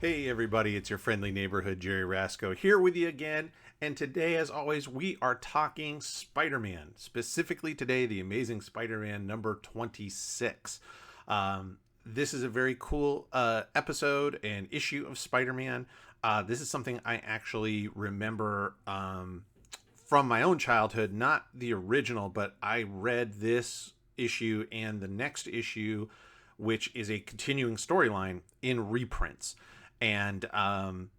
Hey everybody, it's your friendly neighborhood Jerry Rasco here with you again. And today, as always, we are talking Spider-Man. Specifically today, the Amazing Spider-Man number 26. This is a very cool episode and issue of Spider-Man. This is something I actually remember from my own childhood, not the original, but I read this issue and the next issue, which is a continuing storyline, in reprints. And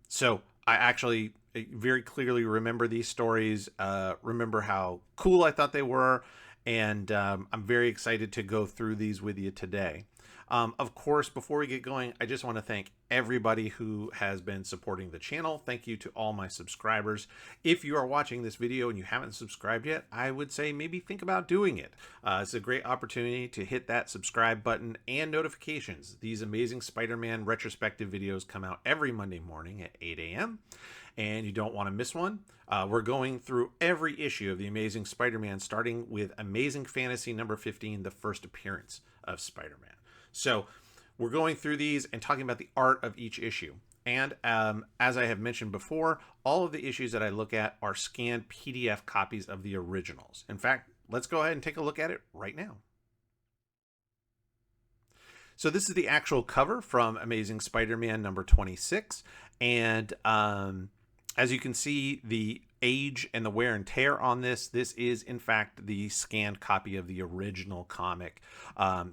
so I actually very clearly remember these stories, remember how cool I thought they were, and I'm very excited to go through these with you today. Of course, before we get going, I just want to thank everybody who has been supporting the channel. Thank you to all my subscribers. If you are watching this video and you haven't subscribed yet, I would say maybe think about doing it. It's a great opportunity to hit that subscribe button and notifications. These Amazing Spider-Man retrospective videos come out every Monday morning at 8 a.m. and you don't want to miss one. We're going through every issue of the Amazing Spider-Man, starting with Amazing Fantasy number 15, the first appearance of Spider-Man. So we're going through these and talking about the art of each issue. And as I have mentioned before, all of the issues that I look at are scanned PDF copies of the originals. In fact, let's go ahead and take a look at it right now. So this is the actual cover from Amazing Spider-Man number 26. And as you can see, the age and the wear and tear on this is in fact the scanned copy of the original comic.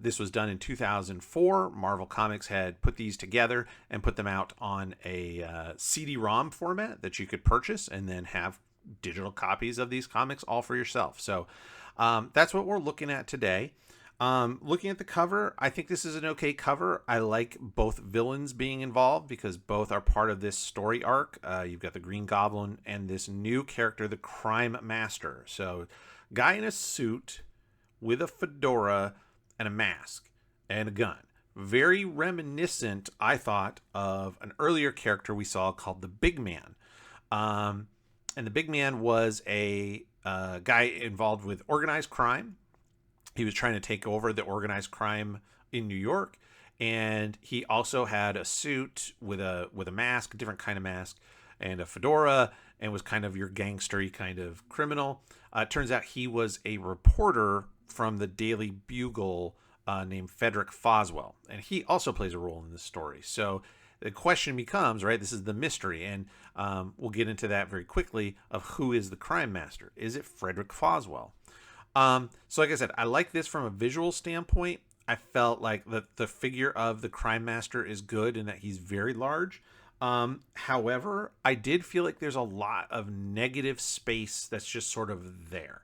This was done in 2004. Marvel Comics had put these together and put them out on a CD-ROM format that you could purchase and then have digital copies of these comics all for yourself. So that's what we're looking at today. Looking at the cover, I think this is an okay cover. I like both villains being involved because both are part of this story arc. You've got the Green Goblin and this new character, the Crime Master. So, guy in a suit with a fedora and a mask and a gun. Very reminiscent, I thought, of an earlier character we saw called the Big Man. And the Big Man was a guy involved with organized crime. He was trying to take over the organized crime in New York, and he also had a suit with a mask, a different kind of mask, and a fedora, and was kind of your gangstery kind of criminal. It turns out he was a reporter from the Daily Bugle named Frederick Foswell, and he also plays a role in this story. So the question becomes, right, this is the mystery, and we'll get into that very quickly, of who is the crime master. Is it Frederick Foswell? So like I said, I like this from a visual standpoint. I felt like the figure of the crime master is good in that he's very large. However, I did feel like there's a lot of negative space that's just sort of there.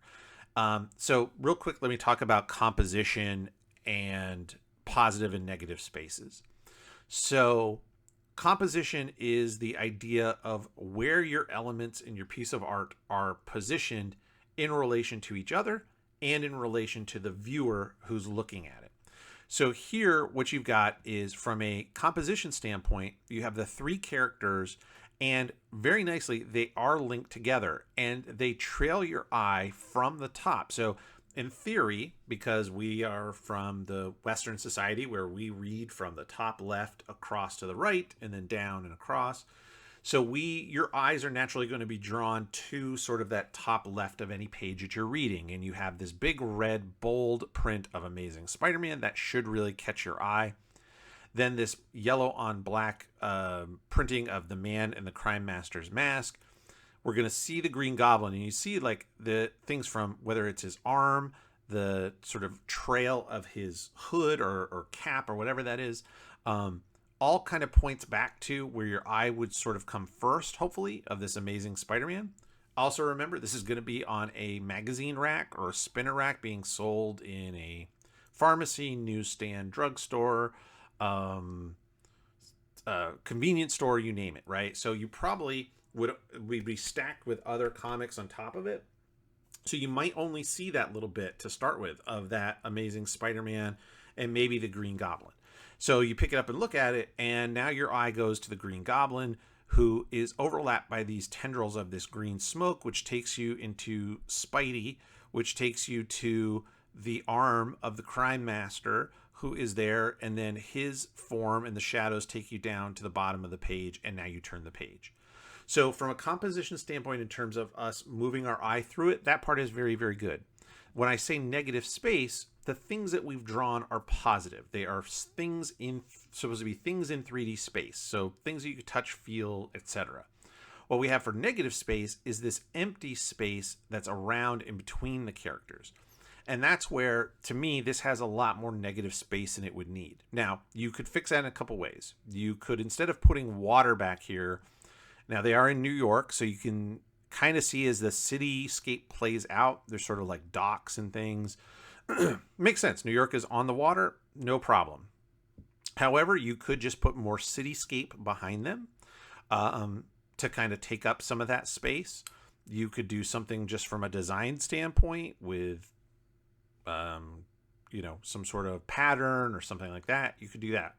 So real quick, let me talk about composition and positive and negative spaces. So composition is the idea of where your elements in your piece of art are positioned in relation to each other and in relation to the viewer who's looking at it. So here, what you've got is, from a composition standpoint, you have the three characters, and very nicely, they are linked together, and they trail your eye from the top. So in theory, because we are from the Western society where we read from the top left across to the right and then down and across, so your eyes are naturally going to be drawn to sort of that top left of any page that you're reading. And you have this big red bold print of Amazing Spider-Man that should really catch your eye. Then this yellow on black printing of the man in the crime master's mask. We're going to see the Green Goblin, and you see like the things from, whether it's his arm, the sort of trail of his hood or cap or whatever that is, all kind of points back to where your eye would sort of come first, hopefully, of this Amazing Spider-Man. Also remember, this is going to be on a magazine rack or a spinner rack being sold in a pharmacy, newsstand, drugstore, convenience store, you name it, right? So you probably would be stacked with other comics on top of it. So you might only see that little bit to start with of that Amazing Spider-Man and maybe the Green Goblin. So you pick it up and look at it, and now your eye goes to the Green Goblin, who is overlapped by these tendrils of this green smoke, which takes you into Spidey, which takes you to the arm of the Crime Master, who is there, and then his form and the shadows take you down to the bottom of the page, and now you turn the page. So from a composition standpoint, in terms of us moving our eye through it, that part is very, very good. When I say negative space, the things that we've drawn are positive. They are supposed to be things in 3D space. So things that you can touch, feel, etc. What we have for negative space is this empty space that's around in between the characters. And that's where, to me, this has a lot more negative space than it would need. Now, you could fix that in a couple ways. You could, instead of putting water back here, now they are in New York, so you can kind of see as the cityscape plays out, there's sort of like docks and things. Makes sense. New York is on the water, no problem. However, you could just put more cityscape behind them to kind of take up some of that space. You could do something just from a design standpoint with, some sort of pattern or something like that. You could do that.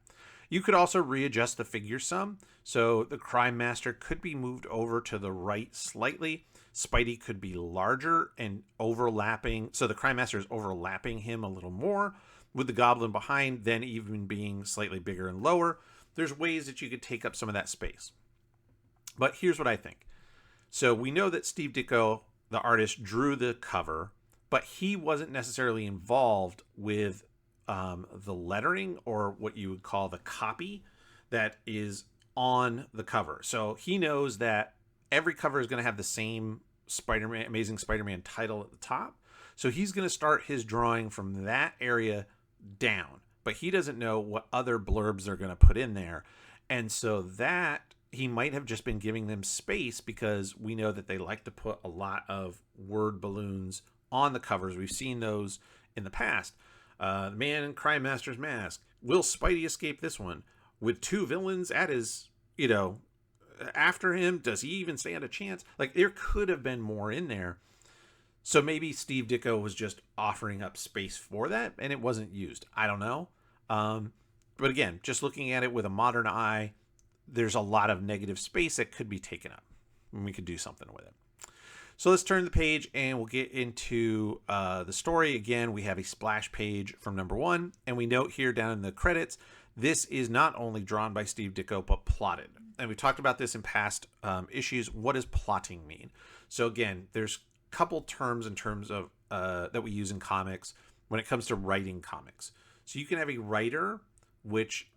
You could also readjust the figure some. So the Crime Master could be moved over to the right slightly. Spidey could be larger and overlapping. So the Crime Master is overlapping him a little more, with the Goblin behind then even being slightly bigger and lower. There's ways that you could take up some of that space. But here's what I think. So we know that Steve Ditko, the artist, drew the cover, but he wasn't necessarily involved with the lettering, or what you would call the copy that is on the cover. So he knows that every cover is going to have the same Spider-Man, Amazing Spider-Man title at the top. So he's going to start his drawing from that area down, but he doesn't know what other blurbs they're going to put in there. And so that he might have just been giving them space, because we know that they like to put a lot of word balloons on the covers. We've seen those in the past. The Man in Crime Master's mask. Will Spidey escape this one? With two villains at his, after him, does he even stand a chance? Like, there could have been more in there. So maybe Steve Ditko was just offering up space for that, and it wasn't used. I don't know. But again, just looking at it with a modern eye, there's a lot of negative space that could be taken up, and we could do something with it. So let's turn the page and we'll get into the story. Again, we have a splash page from number 1, and we note here down in the credits, this is not only drawn by Steve Ditko, but plotted. And we talked about this in past issues. What does plotting mean? So again, there's a couple terms in terms of that we use in comics when it comes to writing comics. So you can have a writer, which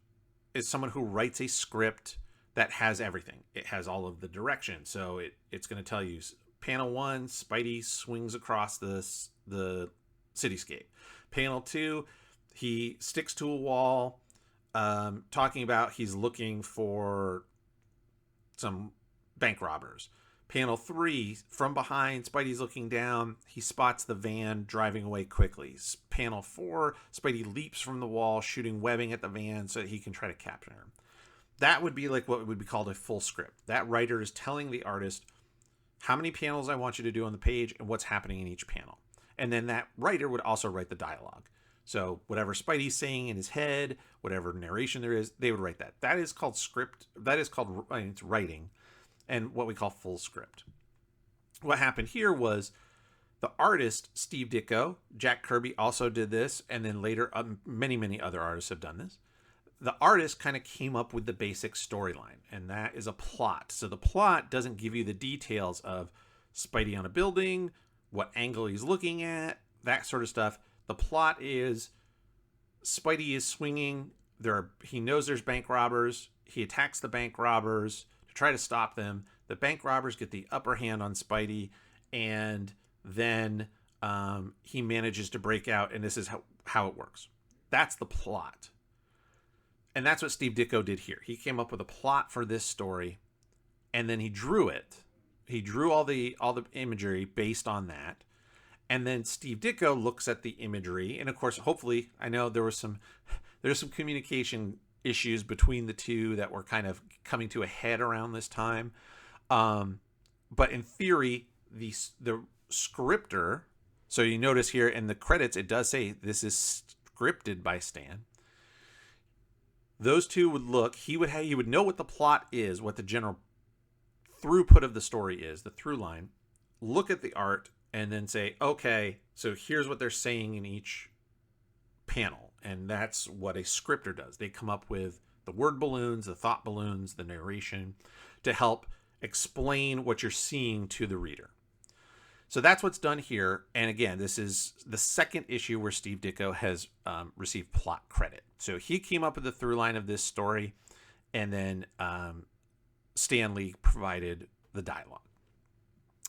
is someone who writes a script that has everything. It has all of the direction. So it's going to tell you, Panel 1, Spidey swings across the cityscape. Panel 2, he sticks to a wall, talking about he's looking for some bank robbers. Panel 3, from behind, Spidey's looking down. He spots the van driving away quickly. Panel 4, Spidey leaps from the wall, shooting webbing at the van so that he can try to capture him. That would be like what would be called a full script. That writer is telling the artist how many panels I want you to do on the page and what's happening in each panel. And then that writer would also write the dialogue. So whatever Spidey's saying in his head, whatever narration there is, they would write that. That is called script. That is called, it's writing, and what we call full script. What happened here was the artist, Steve Ditko, Jack Kirby also did this, and then later many, many other artists have done this. The artist kind of came up with the basic storyline, and that is a plot. So the plot doesn't give you the details of Spidey on a building, what angle he's looking at, that sort of stuff. The plot is Spidey is swinging. He knows there's bank robbers. He attacks the bank robbers to try to stop them. The bank robbers get the upper hand on Spidey, and then he manages to break out, and this is how it works. That's the plot. And that's what Steve Ditko did here. He came up with a plot for this story, and then he drew it. He drew all the imagery based on that. And then Steve Ditko looks at the imagery, and of course, hopefully, I know there's some communication issues between the two that were kind of coming to a head around this time. But in theory, the scripter. So you notice here in the credits, it does say this is scripted by Stan. Those two would look. He would know what the plot is, what the general throughput of the story is, the through line. Look at the art and then say, okay, so here's what they're saying in each panel. And that's what a scripter does. They come up with the word balloons, the thought balloons, the narration to help explain what you're seeing to the reader. So that's what's done here. And again, this is the second issue where Steve Ditko has received plot credit. So he came up with the through line of this story, and then Stan Lee provided the dialogue.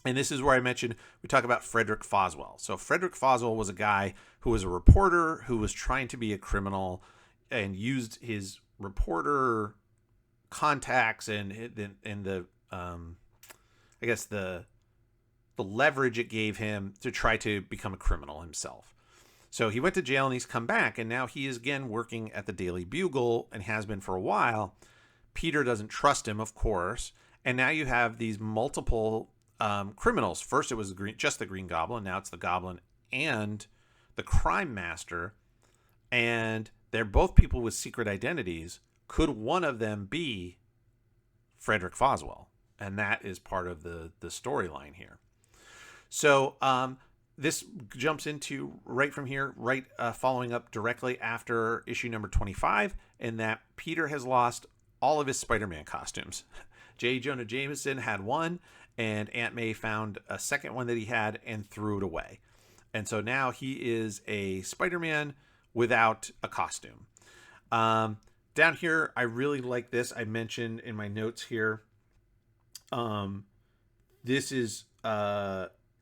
And this is where I mentioned, we talk about Frederick Foswell. So Frederick Foswell was a guy who was a reporter who was trying to be a criminal and used his reporter contacts and the I guess the leverage it gave him to try to become a criminal himself. So he went to jail and he's come back, and now he is again working at the Daily Bugle and has been for a while. Peter doesn't trust him, of course, and now you have these multiple criminals. First it was just the Green Goblin, now it's the Goblin and the Crime Master, and they're both people with secret identities. Could one of them be Frederick Foswell? And that is part of the storyline here. So this jumps into right from here, following up directly after issue number 25, in that Peter has lost all of his Spider-Man costumes. J. Jonah Jameson had one, and Aunt May found a second one that he had and threw it away. And so now he is a Spider-Man without a costume. Down here, I really like this. I mentioned in my notes here, this is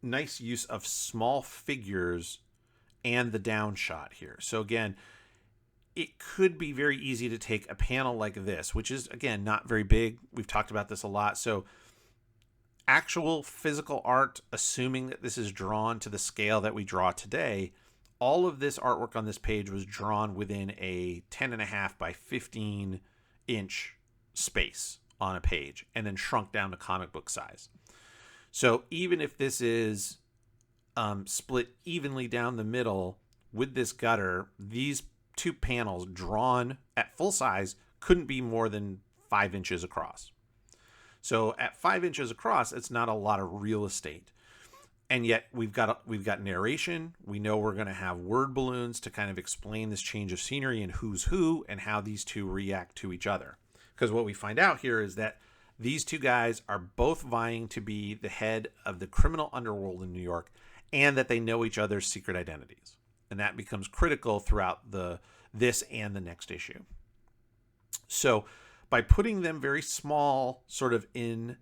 nice use of small figures and the down shot here. So again, it could be very easy to take a panel like this, which is, again, not very big. We've talked about this a lot. So actual physical art, assuming that this is drawn to the scale that we draw today, all of this artwork on this page was drawn within a 10.5 by 15 inch space on a page, and then shrunk down to comic book size. So even if this is split evenly down the middle with this gutter, these two panels drawn at full size couldn't be more than 5 inches across. So at 5 inches across, it's not a lot of real estate. And yet we've got narration. We know we're going to have word balloons to kind of explain this change of scenery and who's who and how these two react to each other. Because what we find out here is that these two guys are both vying to be the head of the criminal underworld in New York, and that they know each other's secret identities. And that becomes critical throughout this and the next issue. So by putting them very small, sort of in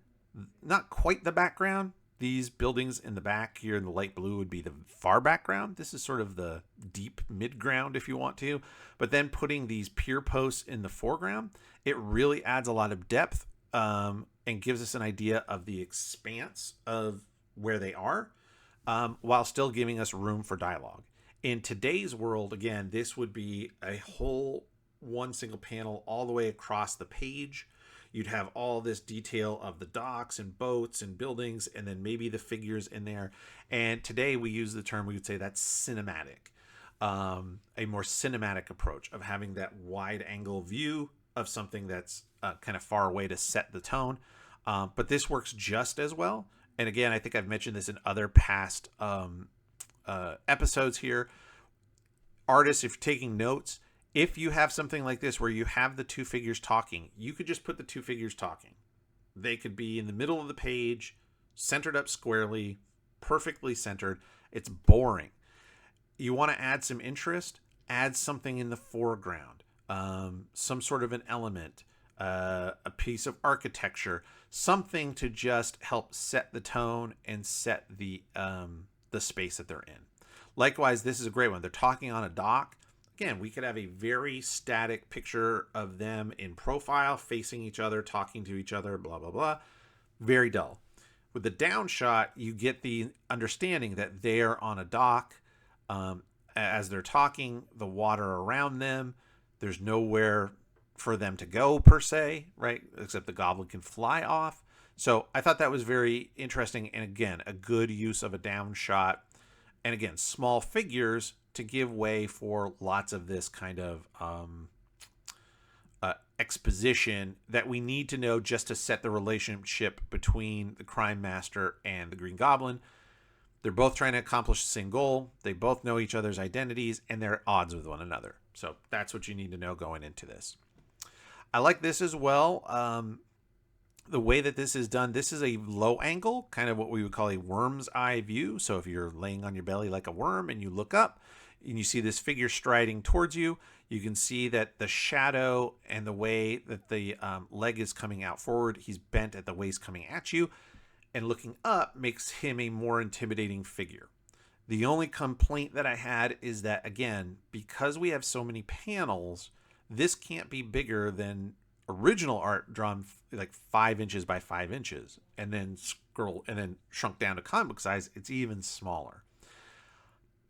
not quite the background, these buildings in the back here in the light blue would be the far background. This is sort of the deep midground, if you want to. But then putting these pier posts in the foreground, it really adds a lot of depth and gives us an idea of the expanse of where they are, while still giving us room for dialogue. In today's world, again, this would be a whole one single panel all the way across the page. You'd have all this detail of the docks and boats and buildings, and then maybe the figures in there. And today we use the term, we would say that's cinematic, a more cinematic approach of having that wide angle view of something that's kind of far away to set the tone. But this works just as well. And again, I think I've mentioned this in other past episodes here. Artists, if you're taking notes, if you have something like this where you have the two figures talking, you could just put the two figures talking. They could be in the middle of the page, centered up squarely, perfectly centered. It's boring. You want to add some interest, add something in the foreground, some sort of an element, a piece of architecture, something to just help set the tone and set the space that they're in. Likewise, this is a great one. They're talking on a dock. Again, we could have a very static picture of them in profile, facing each other, talking to each other, blah, blah, blah. Very dull. With the down shot, you get the understanding that they're on a dock. As they're talking, the water around them, there's nowhere for them to go, per se, right? Except the goblin can fly off. So I thought that was very interesting. And again, a good use of a down shot. And again, small figures to give way for lots of this kind of exposition that we need to know just to set the relationship between the Crime Master and the Green Goblin. They're both trying to accomplish the same goal. They both know each other's identities, and they're at odds with one another. So that's what you need to know going into this. I like this as well. The way that this is done, this is a low angle, kind of what we would call a worm's eye view. So if you're laying on your belly like a worm and you look up and you see this figure striding towards you, you can see that the shadow and the way that the leg is coming out forward, he's bent at the waist coming at you, and looking up makes him a more intimidating figure. The only complaint that I had is that, again, because we have so many panels, this can't be bigger than original art drawn like 5 inches by 5 inches, and then shrunk down to comic book size. It's even smaller.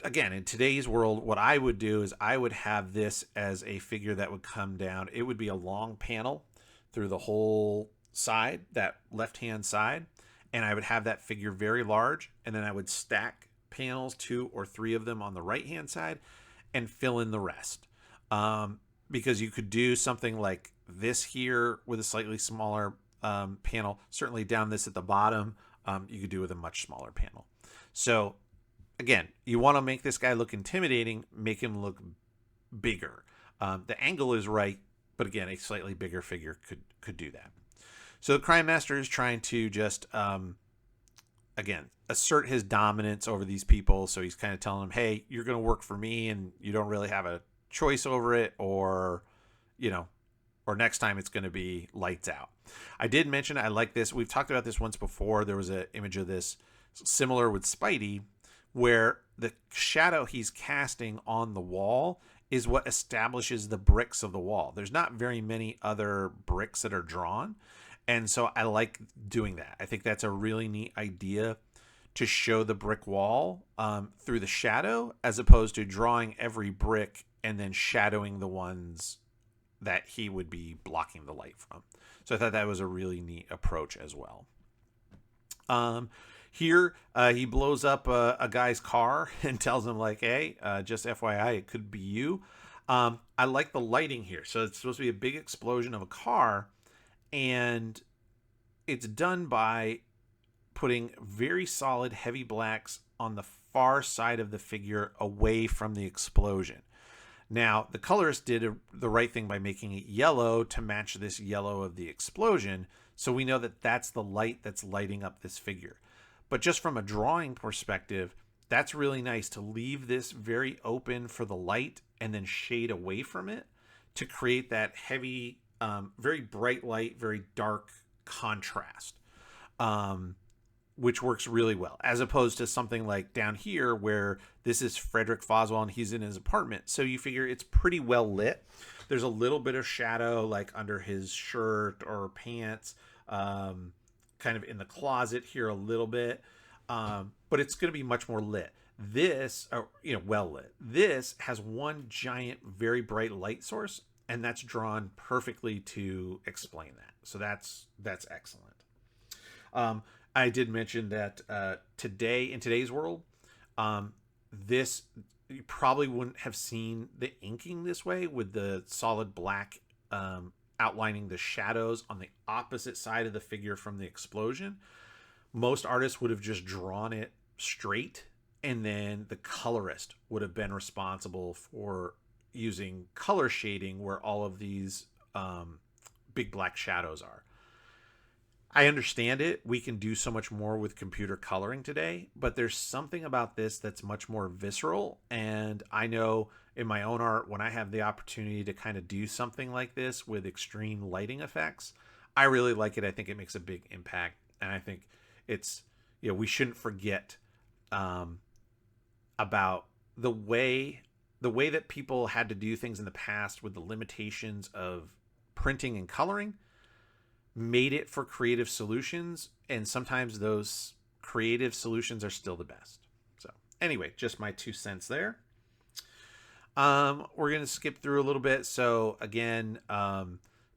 Again, in today's world, what I would do is I would have this as a figure that would come down. It would be a long panel through the whole side, that left-hand side, and I would have that figure very large, and then I would stack panels, 2 or 3 of them on the right-hand side, and fill in the rest. Because you could do something like this here with a slightly smaller panel. Certainly down this at the bottom, you could do with a much smaller panel. So again, you want to make this guy look intimidating, make him look bigger. The angle is right, but again, a slightly bigger figure could do that. So the Crime Master is trying to just, again, assert his dominance over these people. So he's kind of telling them, hey, you're going to work for me and you don't really have a choice over it, or, or next time it's going to be lights out. I did mention I like this. We've talked about this once before. There was an image of this similar with Spidey, where the shadow he's casting on the wall is what establishes the bricks of the wall. There's not very many other bricks that are drawn. And so I like doing that. I think that's a really neat idea to show the brick wall through the shadow, as opposed to drawing every brick and then shadowing the ones that he would be blocking the light from. So I thought that was a really neat approach as well. Here, he blows up a guy's car and tells him, like, hey, just FYI, it could be you. I like the lighting here. So it's supposed to be a big explosion of a car, and it's done by putting very solid heavy blacks on the far side of the figure away from the explosion. Now, the colorist did the right thing by making it yellow to match this yellow of the explosion, so we know that that's the light that's lighting up this figure. But just from a drawing perspective, that's really nice to leave this very open for the light and then shade away from it to create that heavy, very bright light, very dark contrast, which works really well, as opposed to something like down here where this is Frederick Foswell and he's in his apartment. So you figure it's pretty well lit. There's a little bit of shadow like under his shirt or pants, kind of in the closet here a little bit, but it's going to be much more lit. This, well lit. This has one giant, very bright light source, and that's drawn perfectly to explain that. So that's excellent. I did mention that in today's world, this, you probably wouldn't have seen the inking this way with the solid black outlining the shadows on the opposite side of the figure from the explosion. Most artists would have just drawn it straight, and then the colorist would have been responsible for using color shading where all of these big black shadows are. I understand it. We can do so much more with computer coloring today, but there's something about this that's much more visceral. And I know in my own art, when I have the opportunity to kind of do something like this with extreme lighting effects, I really like it. I think it makes a big impact. And I think it's, we shouldn't forget about the way that people had to do things in the past with the limitations of printing and coloring, made it for creative solutions, and sometimes those creative solutions are still the best. So anyway, just my 2 cents there. We're going to skip through a little bit. So again,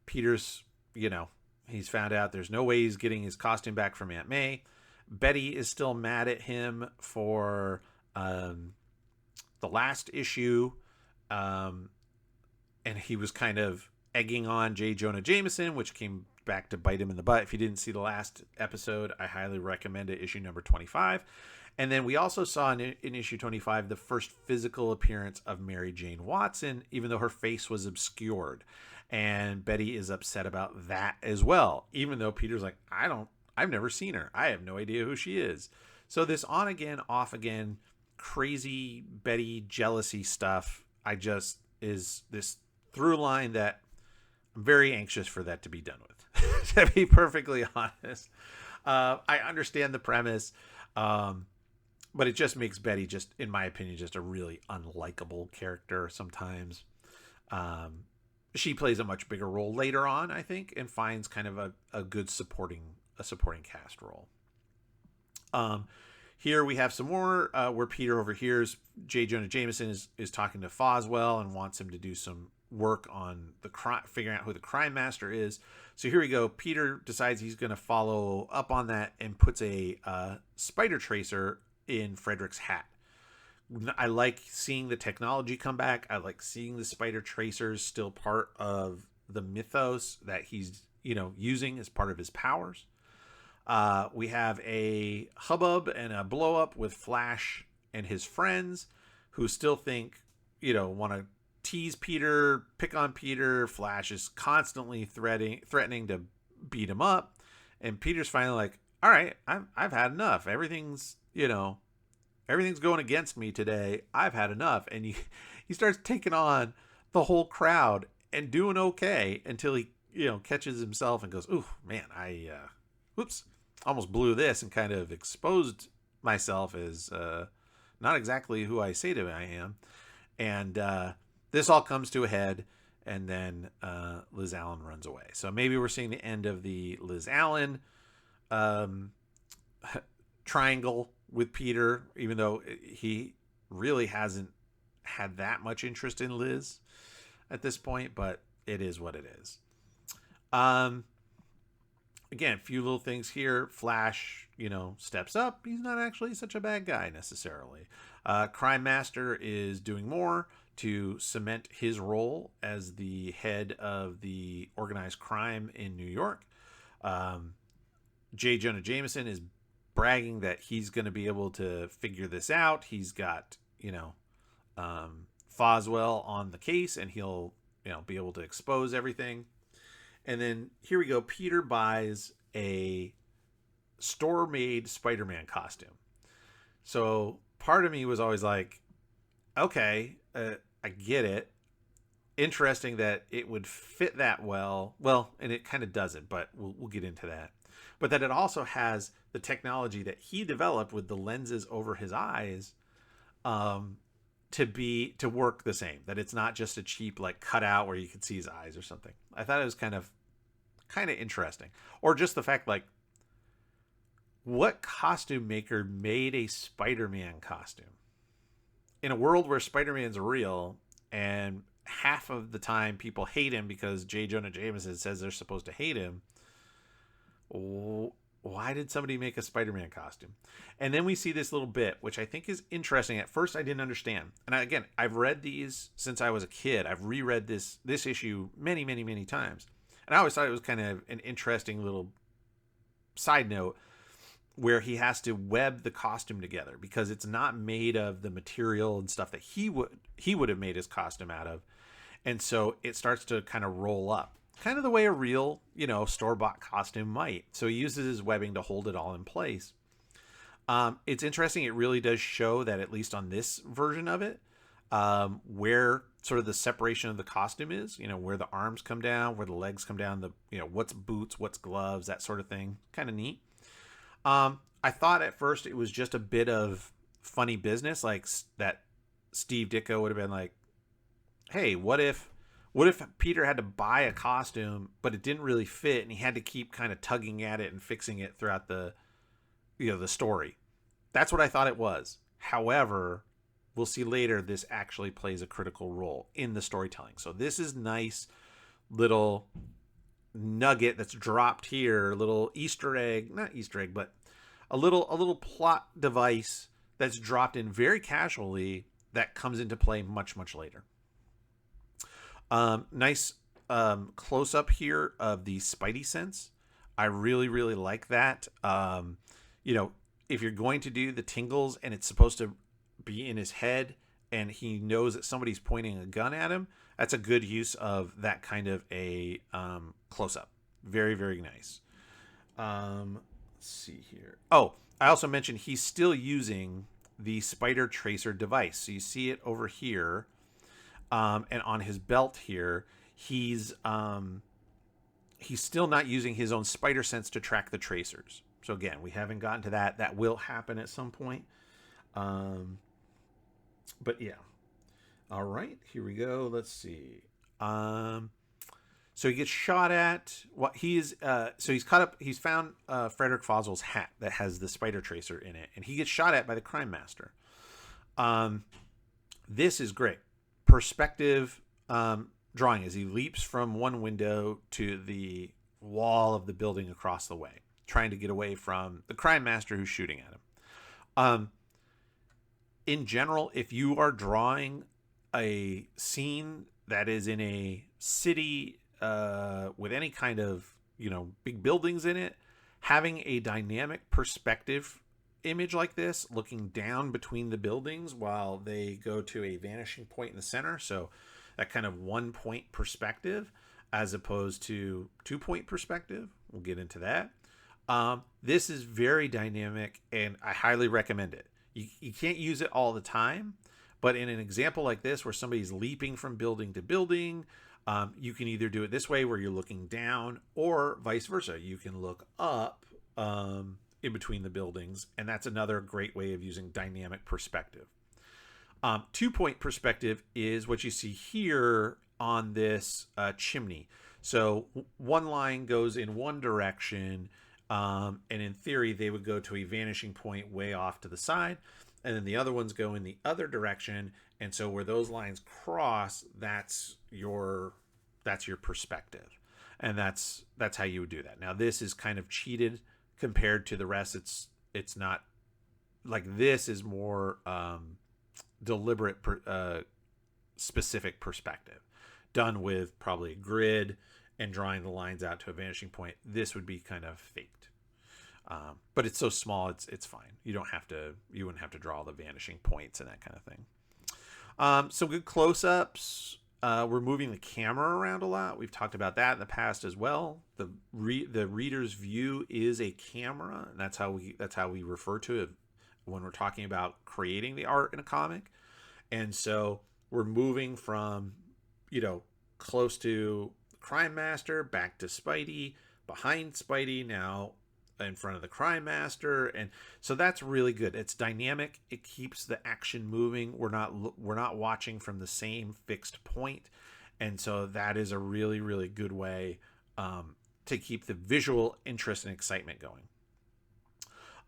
Peter's, he's found out there's no way he's getting his costume back from Aunt May. Betty is still mad at him for the last issue. And he was kind of egging on J. Jonah Jameson, which came back to bite him in the butt. If you didn't see the last episode, I highly recommend it, issue number 25. And then we also saw in issue 25 the first physical appearance of Mary Jane Watson, even though her face was obscured. And Betty is upset about that as well, even though Peter's like, I've never seen her. I have no idea who she is. So this on again, off again, crazy Betty jealousy stuff, is this through line that I'm very anxious for that to be done with, to be perfectly honest. I understand the premise. But it just makes Betty, just in my opinion, just a really unlikable character sometimes. She plays a much bigger role later on, I think, and finds kind of a good supporting cast role. Here we have some more where Peter overhears J. Jonah Jameson is talking to Foswell and wants him to do some work on figuring out who the crime master is. So here we go. Peter decides he's going to follow up on that and puts a spider tracer in Frederick's hat. I like seeing the technology come back. I like seeing the spider tracers still part of the mythos that he's using as part of his powers. We have a hubbub and a blow up with Flash and his friends, who still think, want to tease Peter, pick on Peter. Flash is constantly threatening to beat him up, and Peter's finally like, all right, I've had enough. Everything's going against me today. I've had enough. And he starts taking on the whole crowd and doing okay until he, catches himself and goes, ooh, man, I almost blew this and kind of exposed myself as not exactly who I say to I am. And this all comes to a head, and then Liz Allen runs away. So maybe we're seeing the end of the Liz Allen triangle with Peter, even though he really hasn't had that much interest in Liz at this point, but it is what it is. Again, a few little things here. Flash, steps up. He's not actually such a bad guy necessarily. Crime Master is doing more to cement his role as the head of the organized crime in New York. J. Jonah Jameson is bragging that he's going to be able to figure this out. He's got, Foswell on the case, and he'll, be able to expose everything. And then here we go. Peter buys a store-made Spider-Man costume. So part of me was always like, okay, I get it. Interesting that it would fit that well. Well, and it kind of doesn't, but we'll get into that. But that it also has the technology that he developed with the lenses over his eyes to work the same. That it's not just a cheap cutout where you can see his eyes or something. I thought it was kind of interesting. Or just the fact what costume maker made a Spider-Man costume? In a world where Spider-Man's real and half of the time people hate him because J. Jonah Jameson says they're supposed to hate him, why did somebody make a Spider-Man costume? And then we see this little bit, which I think is interesting. At first, I didn't understand. And I've read these since I was a kid. I've reread this issue many, many, many times. And I always thought it was kind of an interesting little side note where he has to web the costume together because it's not made of the material and stuff that he would have made his costume out of. And so it starts to kind of roll up. Kind of the way a real, store-bought costume might. So he uses his webbing to hold it all in place. It's interesting. It really does show that, at least on this version of it, where sort of the separation of the costume is, where the arms come down, where the legs come down, what's boots, what's gloves, that sort of thing. Kind of neat. I thought at first it was just a bit of funny business, like that Steve Ditko would have been like, hey, what if Peter had to buy a costume, but it didn't really fit, and he had to keep kind of tugging at it and fixing it throughout the story? That's what I thought it was. However, we'll see later this actually plays a critical role in the storytelling. So this is nice little nugget that's dropped here, a little Easter egg, not Easter egg, but a little plot device that's dropped in very casually that comes into play much, much later. Nice close up here of the Spidey sense. I really, really like that. if you're going to do the tingles and it's supposed to be in his head and he knows that somebody's pointing a gun at him, that's a good use of that kind of a close-up. Very, very nice. Let's see here. Oh, I also mentioned he's still using the spider tracer device. So you see it over here, and on his belt here, he's still not using his own spider sense to track the tracers. So again, we haven't gotten to that. That will happen at some point. But yeah. All right, here we go. Let's see. So he gets shot at. What he's caught up. He's found Frederick Foswell's hat that has the spider tracer in it, and he gets shot at by the crime master. This is great perspective drawing as he leaps from one window to the wall of the building across the way, trying to get away from the crime master who's shooting at him. In general, if you are drawing a scene that is in a city with any kind of, big buildings in it, having a dynamic perspective image like this, looking down between the buildings while they go to a vanishing point in the center. So that kind of 1-point perspective as opposed to 2-point perspective. We'll get into that. This is very dynamic and I highly recommend it. You can't use it all the time, but in an example like this where somebody's leaping from building to building, you can either do it this way where you're looking down or vice versa. You can look up in between the buildings, and that's another great way of using dynamic perspective. 2-point perspective is what you see here on this chimney. So one line goes in one direction, and in theory, they would go to a vanishing point way off to the side, and then the other ones go in the other direction. And so where those lines cross, that's your perspective, and that's how you would do that. Now this is kind of cheated compared to the rest. It's not like this is more deliberate, specific perspective, done with probably a grid and drawing the lines out to a vanishing point. This would be kind of faked. But it's so small, it's fine. You wouldn't have to draw the vanishing points and that kind of thing. Some good close-ups. We're moving the camera around a lot. We've talked about that in the past as well. The reader's view is a camera, and that's how we refer to it when we're talking about creating the art in a comic. And so we're moving from, close to the crime master back to Spidey, behind Spidey, now in front of the crime master. And so that's really good. It's dynamic. It keeps the action moving. We're not watching from the same fixed point. And so that is a really, really good way to keep the visual interest and excitement going.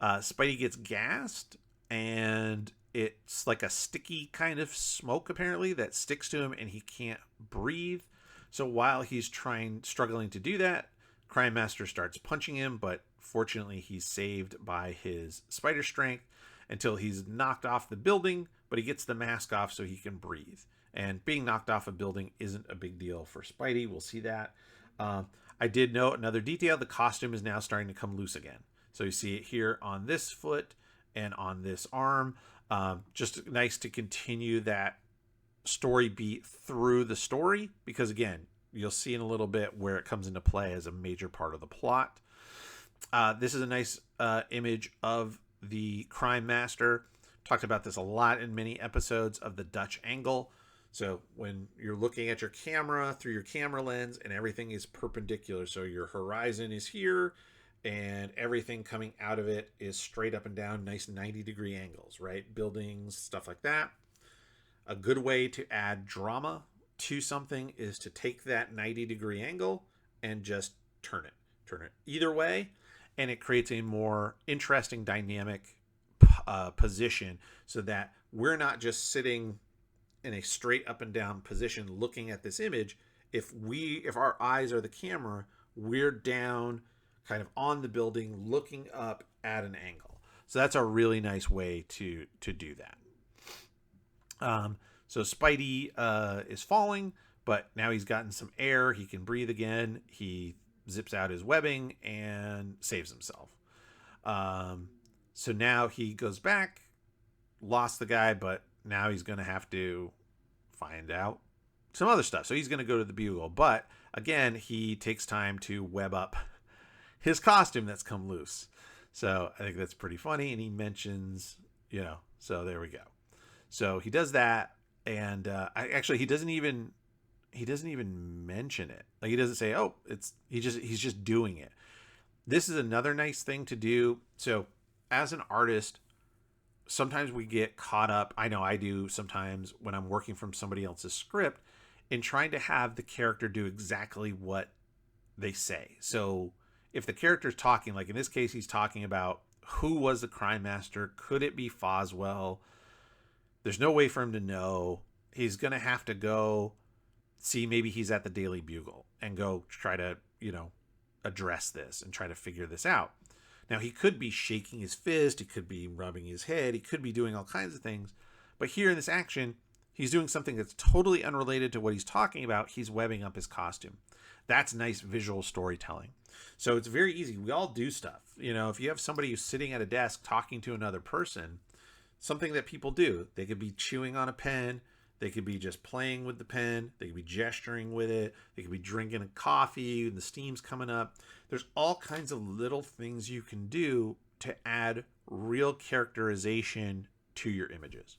Spidey gets gassed, and it's like a sticky kind of smoke apparently that sticks to him, and he can't breathe. So while he's struggling to do that, Crime Master starts punching him, but fortunately he's saved by his spider strength until he's knocked off the building, but he gets the mask off so he can breathe. And being knocked off a building isn't a big deal for Spidey. We'll see that. I did note another detail. The costume is now starting to come loose again. So you see it here on this foot and on this arm. Just nice to continue that story beat through the story, because again, you'll see in a little bit where it comes into play as a major part of the plot. This is a nice image of the crime master. Talked about this a lot in many episodes of the Dutch angle. So when you're looking at your camera through your camera lens and everything is perpendicular, so your horizon is here and everything coming out of it is straight up and down, nice 90-degree angles, right? Buildings, stuff like that. A good way to add drama to something is to take that 90-degree angle and just turn it either way, and it creates a more interesting dynamic position, so that we're not just sitting in a straight up and down position looking at this image. If our eyes are the camera, we're down kind of on the building looking up at an angle. So that's a really nice way to do that. So Spidey is falling, but now he's gotten some air. He can breathe again. He zips out his webbing and saves himself. So now he goes back, lost the guy, but now he's going to have to find out some other stuff. So he's going to go to the Bugle. But again, he takes time to web up his costume that's come loose. So I think that's pretty funny. And he mentions, so there we go. So he does that. And he doesn't even mention it. Like, he doesn't say, oh, he's just doing it. This is another nice thing to do. So as an artist, sometimes we get caught up. I know I do sometimes when I'm working from somebody else's script in trying to have the character do exactly what they say. So if the character's talking, like in this case, he's talking about who was the crime master. Could it be Foswell? There's no way for him to know. He's going to have to go see, maybe he's at the Daily Bugle and go try to, address this and try to figure this out. Now, he could be shaking his fist. He could be rubbing his head. He could be doing all kinds of things. But here in this action, he's doing something that's totally unrelated to what he's talking about. He's webbing up his costume. That's nice visual storytelling. So it's very easy. We all do stuff. If you have somebody who's sitting at a desk talking to another person, something that people do, they could be chewing on a pen. They could be just playing with the pen. They could be gesturing with it. They could be drinking a coffee and the steam's coming up. There's all kinds of little things you can do to add real characterization to your images.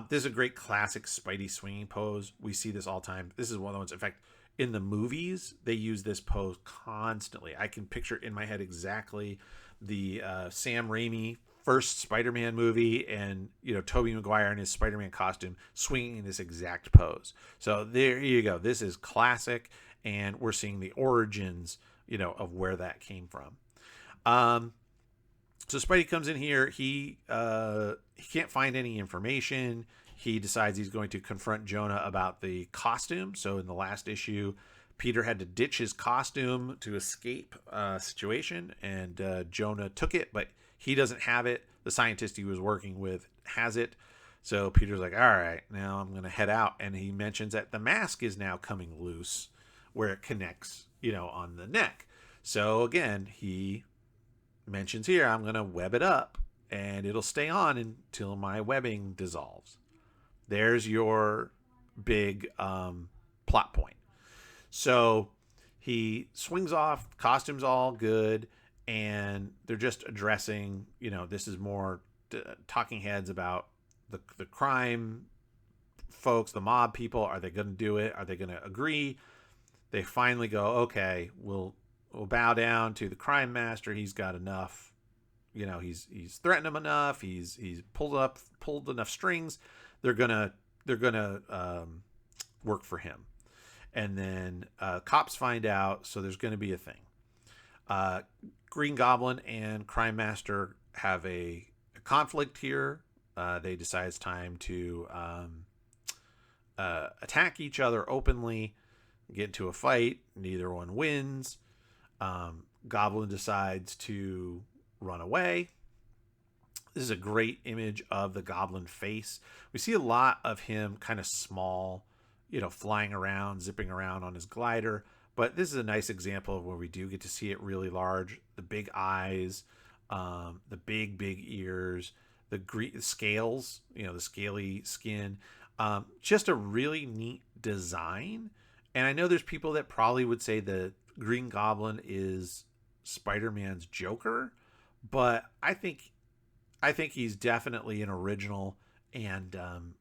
This is a great classic Spidey swinging pose. We see this all the time. This is one of the ones, in fact, in the movies, they use this pose constantly. I can picture in my head exactly the Sam Raimi first Spider-Man movie and, Tobey Maguire in his Spider-Man costume swinging in this exact pose. So there you go. This is classic, and we're seeing the origins, of where that came from. So Spidey comes in here. He can't find any information. He decides he's going to confront Jonah about the costume. So in the last issue, Peter had to ditch his costume to escape a situation, and Jonah took it, but he doesn't have it. The scientist he was working with has it. So Peter's like, all right, now I'm going to head out. And he mentions that the mask is now coming loose where it connects, on the neck. So again, he mentions here, I'm going to web it up and it'll stay on until my webbing dissolves. There's your big plot point. So he swings off, costume's all good, and they're just addressing, this is more talking heads about the crime folks, the mob people. Are they going to do it? Are they going to agree? They finally go, okay, we'll bow down to the crime master. He's got enough, he's threatened them enough. He's pulled enough strings. They're gonna work for him. And then cops find out, so there's going to be a thing. Green Goblin and Crime Master have a conflict here. They decide it's time to attack each other openly, get into a fight. Neither one wins. Goblin decides to run away. This is a great image of the Goblin face. We see a lot of him kind of small, flying around, zipping around on his glider. But this is a nice example of where we do get to see it really large. The big eyes, the big ears, the scales, the scaly skin. Just a really neat design. And I know there's people that probably would say the Green Goblin is Spider-Man's Joker, but I think he's definitely an original. And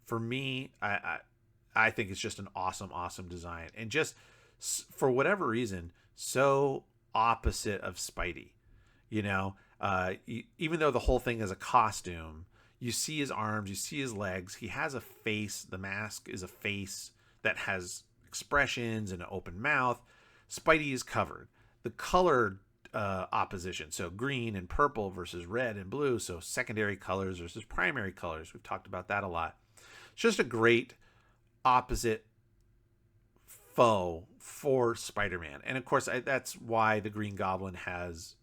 for me, I think it's just an awesome design. And just for whatever reason, so opposite of Spidey. Even though the whole thing is a costume, you see his arms, you see his legs. He has a face. The mask is a face that has expressions and an open mouth. Spidey is covered. The color opposition, so green and purple versus red and blue, so secondary colors versus primary colors. We've talked about that a lot. It's just a great opposite foe for Spider-Man. And of course, that's why the Green Goblin has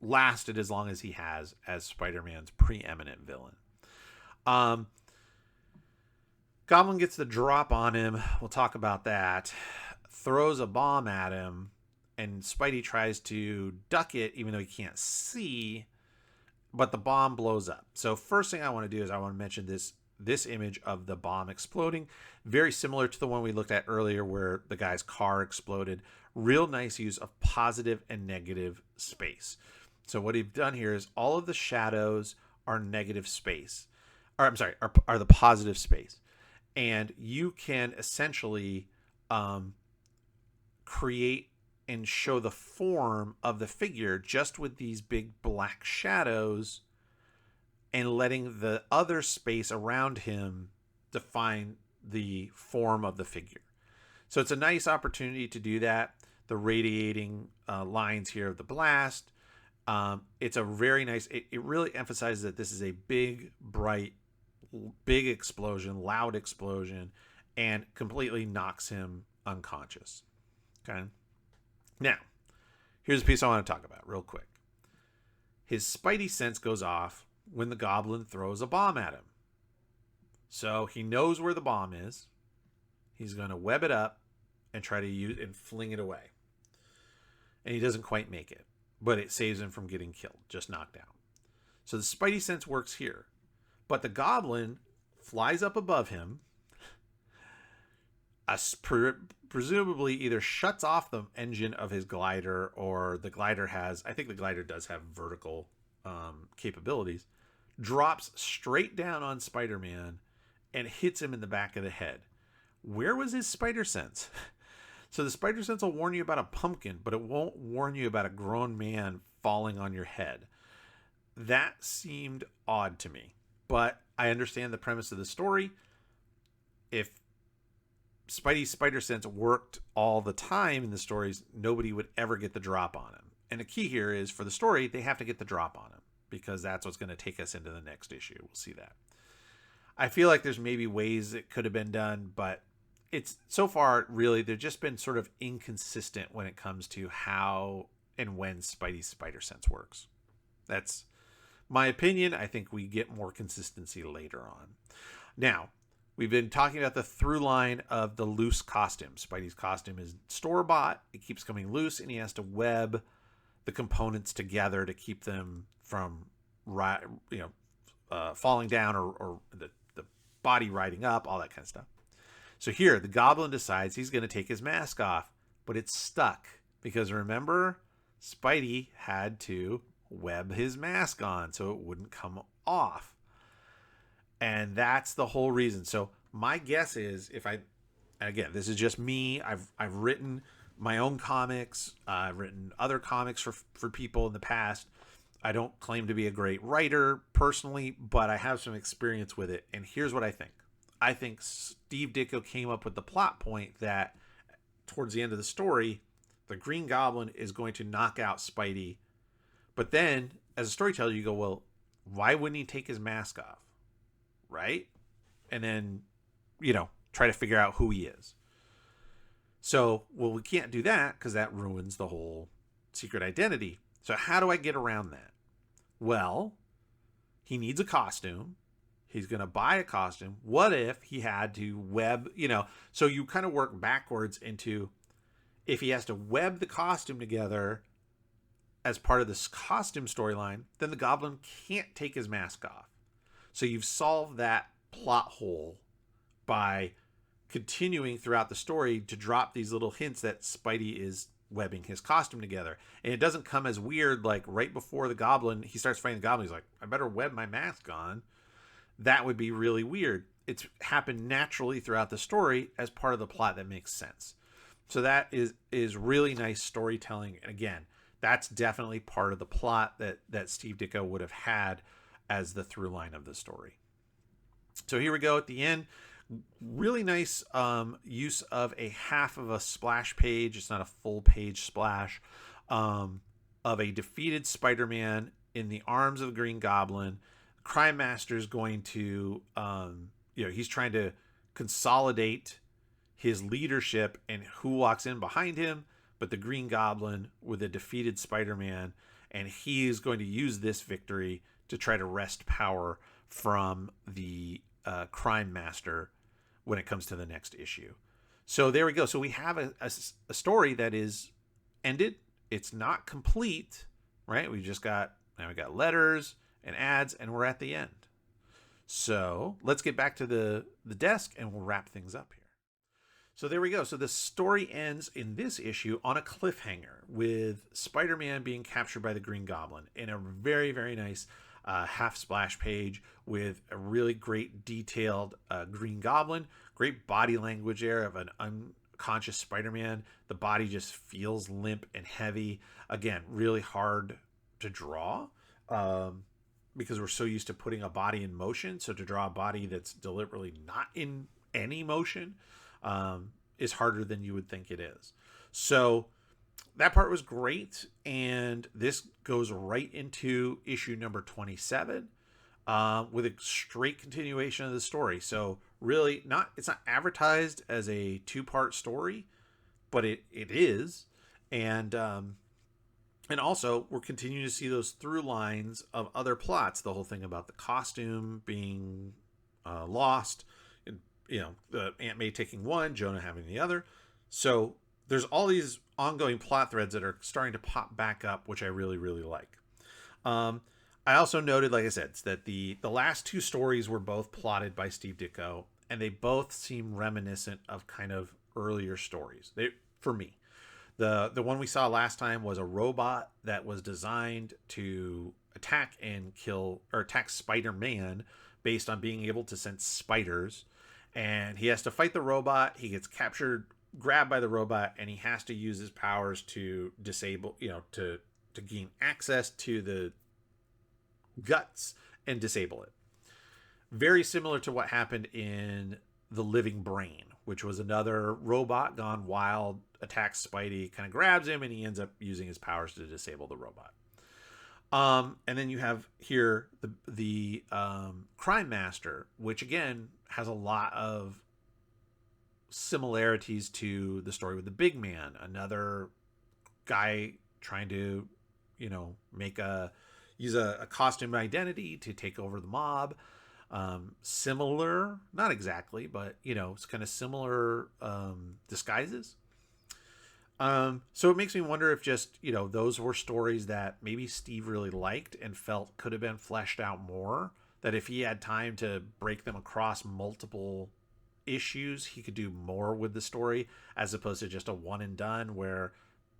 lasted as long as he has as Spider-Man's preeminent villain. Goblin gets the drop on him. We'll talk about that. Throws a bomb at him, and Spidey tries to duck it, even though he can't see. but the bomb blows up. So first thing I want to do is I want to mention this image of the bomb exploding, very similar to the one we looked at earlier where the guy's car exploded. Real nice use of positive and negative space. So what he's done here is all of the shadows are negative space, or I'm sorry, are the positive space, and you can essentially create and show the form of the figure just with these big black shadows and letting the other space around him define the form of the figure. So it's a nice opportunity to do that. The radiating lines here of the blast. It's a very nice, it really emphasizes that this is a big, bright, big explosion, loud explosion, and completely knocks him unconscious. Okay. Now, here's a piece I want to talk about real quick. His Spidey sense goes off when the Goblin throws a bomb at him. So he knows where the bomb is. He's going to web it up and try to use and fling it away. And he doesn't quite make it, but it saves him from getting killed, just knocked out. So the Spidey sense works here. But the Goblin flies up above him, presumably either shuts off the engine of his glider, or the glider has, I think the glider does have vertical capabilities, drops straight down on Spider-Man and hits him in the back of the head. Where was his spider sense? So the spider sense will warn you about a pumpkin, but it won't warn you about a grown man falling on your head. That seemed odd to me, but I understand the premise of the story. If Spidey's spider sense worked all the time in the stories, nobody would ever get the drop on him. And the key here is, for the story, they have to get the drop on him, because that's what's going to take us into the next issue. We'll see that. I feel like there's maybe ways it could have been done, but it's so far, really, they've just been sort of inconsistent when it comes to how and when Spidey's spider sense works. That's my opinion. I think we get more consistency later on. Now, we've been talking about the through line of the loose costume. Spidey's costume is store-bought. It keeps coming loose, and he has to web the components together to keep them from falling down, or the body riding up, all that kind of stuff. So here, the Goblin decides he's going to take his mask off, but it's stuck. Because remember, Spidey had to web his mask on so it wouldn't come off. And that's the whole reason. So my guess is, again, this is just me. I've written my own comics. I've written other comics for people in the past. I don't claim to be a great writer personally, but I have some experience with it. And here's what I think. I think Steve Ditko came up with the plot point that towards the end of the story, the Green Goblin is going to knock out Spidey. But then, as a storyteller, you go, well, why wouldn't he take his mask off? Right? And then, try to figure out who he is. So, well, we can't do that because that ruins the whole secret identity. So how do I get around that? Well, he needs a costume. He's going to buy a costume. What if he had to web, so you kind of work backwards into, if he has to web the costume together as part of this costume storyline, then the Goblin can't take his mask off. So you've solved that plot hole by continuing throughout the story to drop these little hints that Spidey is webbing his costume together. And it doesn't come as weird, like right before the Goblin, he starts fighting the Goblin, he's like, I better web my mask on. That would be really weird. It's happened naturally throughout the story as part of the plot that makes sense. So that is really nice storytelling. And again, that's definitely part of the plot that Steve Ditko would have had as the through line of the story. So here we go at the end. Really nice use of a half of a splash page. It's not a full page splash of a defeated Spider-Man in the arms of the Green Goblin. Crime Master is going to, he's trying to consolidate his leadership and who walks in behind him, but the Green Goblin with a defeated Spider-Man, and he is going to use this victory to try to wrest power from the Crime Master when it comes to the next issue. So there we go. So we have a story that is ended. It's not complete, right? We got letters, and ads, and we're at the end. So let's get back to the desk and we'll wrap things up here. So there we go. So the story ends in this issue on a cliffhanger with Spider-Man being captured by the Green Goblin in a very, very nice half splash page with a really great detailed Green Goblin. Great body language there of an unconscious Spider-Man. The body just feels limp and heavy. Again, really hard to draw because we're so used to putting a body in motion. So to draw a body that's deliberately not in any motion is harder than you would think it is. So that part was great. And this goes right into issue number 27 with a straight continuation of the story. So really it's not advertised as a 2-part story, but it is. And also we're continuing to see those through lines of other plots. The whole thing about the costume being lost, the Aunt May taking one, Jonah having the other. So there's all these ongoing plot threads that are starting to pop back up, which I really, really like. I also noted, like I said, that the last 2 stories were both plotted by Steve Ditko, and they both seem reminiscent of kind of earlier stories. For me, the one we saw last time was a robot that was designed to attack Spider-Man based on being able to sense spiders. And he has to fight the robot. He gets grabbed by the robot, and he has to use his powers to disable, to gain access to the guts and disable it. Very similar to what happened in The Living Brain, which was another robot gone wild, attacks Spidey, kind of grabs him, and he ends up using his powers to disable the robot. And then you have here the Crime Master, which again has a lot of similarities to the story with the Big Man, another guy trying to, use a costume identity to take over the mob. Similar, not exactly, but it's kind of similar disguises. So it makes me wonder if just, those were stories that maybe Steve really liked and felt could have been fleshed out more, that if he had time to break them across multiple issues, he could do more with the story, as opposed to just a one and done where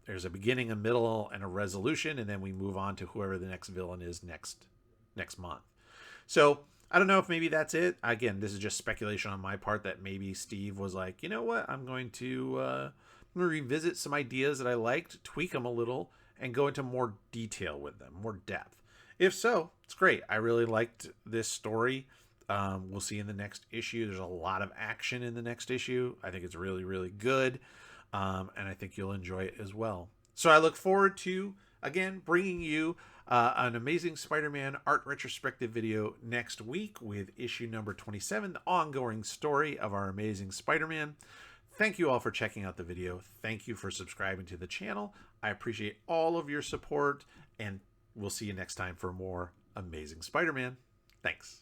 there's a beginning, a middle, and a resolution, and then we move on to whoever the next villain is next month. So I don't know if maybe that's it. Again, this is just speculation on my part that maybe Steve was like, you know what, I'm going to revisit some ideas that I liked, tweak them a little, and go into more detail with them, more depth. If so, it's great. I really liked this story. We'll see in the next issue. There's a lot of action in the next issue. I think it's really, really good. And I think you'll enjoy it as well. So I look forward to, again, bringing you an Amazing Spider-Man art retrospective video next week with issue number 27, the ongoing story of our Amazing Spider-Man. Thank you all for checking out the video. Thank you for subscribing to the channel. I appreciate all of your support, and we'll see you next time for more Amazing Spider-Man. Thanks.